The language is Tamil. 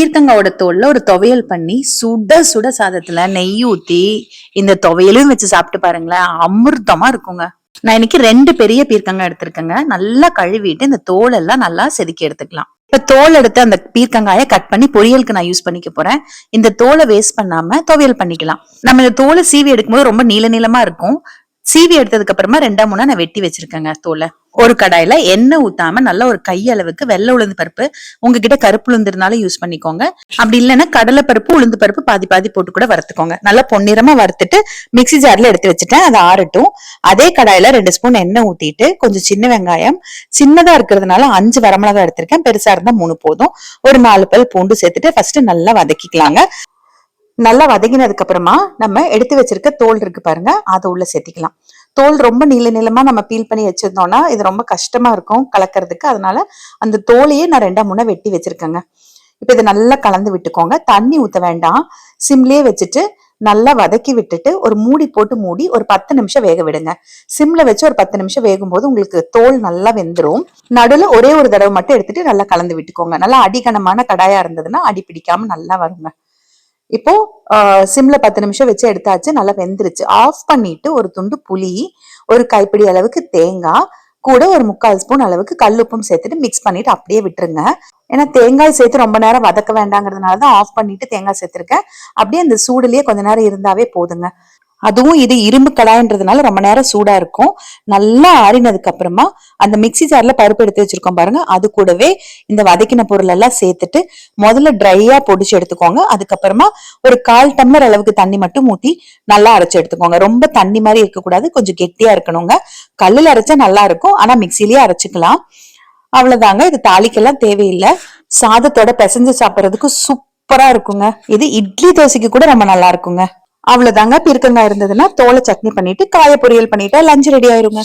பீர்க்கங்காவோட தோல்ல ஒரு துவையல் பண்ணி சுட சுட சாதத்துல நெய் ஊத்தி இந்த துவையலும் வச்சு சாப்பிட்டு பாருங்களேன், அமிர்தமா இருக்குங்க. நான் இன்னைக்கு 2 பெரிய பீர்க்கங்காய் எடுத்திருக்கேங்க. நல்லா கழுவிட்டு இந்த தோல் எல்லாம் நல்லா செதுக்கி எடுத்துக்கலாம். இப்ப தோல் எடுத்து அந்த பீர்க்கங்காயை கட் பண்ணி பொரியலுக்கு நான் யூஸ் பண்ணிக்க போறேன். இந்த தோலை வேஸ்ட் பண்ணாம துவையல் பண்ணிக்கலாம். நம்ம இந்த தோலை சீவி எடுக்கும்போது ரொம்ப நீள நீளமா இருக்கும். சீவி எடுத்ததுக்கு அப்புறமா 2 நான் வெட்டி வச்சிருக்கேங்க தோலை. ஒரு கடாயில எண்ணெய் ஊத்தாம நல்ல ஒரு கையளவுக்கு வெள்ளை உளுந்து பருப்பு, உங்ககிட்ட கருப்பு உளுந்து இருந்தாலும் யூஸ் பண்ணிக்கோங்க. அப்படி இல்லைன்னா கடலை பருப்பு உளுந்து பருப்பு பாதி பாதி போட்டு கூட வறுத்துக்கோங்க. நல்லா பொன்னிறமா வறுத்துட்டு மிக்சி ஜார்ல எடுத்து வச்சுட்டேன். அதை ஆறட்டும். அதே கடாயில 2 ஸ்பூன் எண்ணெய் ஊத்திட்டு கொஞ்சம் சின்ன வெங்காயம், சின்னதா இருக்கிறதுனால 5 வரமிளகா எடுத்திருக்கேன், பெருசா இருந்தா 3 போதும். ஒரு 4 பல் பூண்டு சேர்த்துட்டு ஃபர்ஸ்ட் நல்லா வதக்கிக்கலாங்க. நல்லா வதங்கினதுக்கு அப்புறமா நம்ம எடுத்து வச்சிருக்க தோல் இருக்கு பாருங்க, அதை உள்ள சேர்த்திக்கலாம். தோல் ரொம்ப நீள நீளமா நம்ம பீல் பண்ணி வச்சிருந்தோம்னா இது ரொம்ப கஷ்டமா இருக்கும் கலக்கிறதுக்கு. அதனால அந்த தோலையே நான் 2 வெட்டி வச்சிருக்கேங்க. இப்ப இதை நல்லா கலந்து விட்டுக்கோங்க. தண்ணி ஊத்த வேண்டாம். சிம்லயே வச்சுட்டு நல்லா வதக்கி விட்டுட்டு ஒரு மூடி போட்டு மூடி ஒரு 10 நிமிஷம் வேக விடுங்க. சிம்ல வச்சு ஒரு 10 நிமிஷம் வேகும் போது உங்களுக்கு தோல் நல்லா வெந்துரும். நடுவுல ஒரே ஒரு தடவை மட்டும் எடுத்துட்டு நல்லா கலந்து விட்டுக்கோங்க. நல்லா அடிகனமான கடாயா இருந்ததுன்னா அடி பிடிக்காம நல்லா வருங்க. இப்போ சிம்ல 10 நிமிஷம் வச்சு எடுத்தாச்சு. நல்லா வெந்துருச்சு. ஆஃப் பண்ணிட்டு ஒரு துண்டு புளி, ஒரு கைப்பிடி அளவுக்கு தேங்காய், கூட ஒரு 3/4 ஸ்பூன் அளவுக்கு கல்லுப்பும் சேர்த்துட்டு மிக்ஸ் பண்ணிட்டு அப்படியே விட்டுருங்க. ஏன்னா தேங்காய் சேர்த்து ரொம்ப நேரம் வதக்க வேண்டாங்கிறதுனாலதான் ஆஃப் பண்ணிட்டு தேங்காய் சேர்த்திருக்கேன். அப்படியே அந்த சூடுலயே கொஞ்ச நேரம் இருந்தாவே போதுங்க. அதுவும் இது இரும்பு கடாயின்றதுனால ரொம்ப நேரம் சூடா இருக்கும். நல்லா ஆறினதுக்கு அப்புறமா அந்த மிக்சி ஜார்ல பருப்பு எடுத்து வச்சிருக்கோம் பாருங்க, அது கூடவே இந்த வதக்கின பொருள் எல்லாம் சேர்த்துட்டு முதல்ல ட்ரையா பொடிச்சு எடுத்துக்கோங்க. அதுக்கப்புறமா ஒரு 1/4 டம்ளர் அளவுக்கு தண்ணி மட்டும் ஊத்தி நல்லா அரைச்சு எடுத்துக்கோங்க. ரொம்ப தண்ணி மாதிரி இருக்கக்கூடாது, கொஞ்சம் கெட்டியா இருக்கணுங்க. கல்லுல அரைச்சா நல்லா இருக்கும், ஆனா மிக்சிலேயே அரைச்சுக்கலாம். அவ்வளவுதாங்க. இது தாளிக்கெல்லாம் தேவையில்லை. சாதத்தோட பிசைஞ்சு சாப்பிட்றதுக்கு சூப்பரா இருக்குங்க. இது இட்லி தோசைக்கு கூட ரொம்ப நல்லா இருக்குங்க. அவ்வளவுதாங்க. பீர்க்கங்காய் இருந்ததுன்னா தோலை சட்னி பண்ணிட்டு காய பொரியல் பண்ணிட்டா லஞ்ச் ரெடி ஆயிருங்க.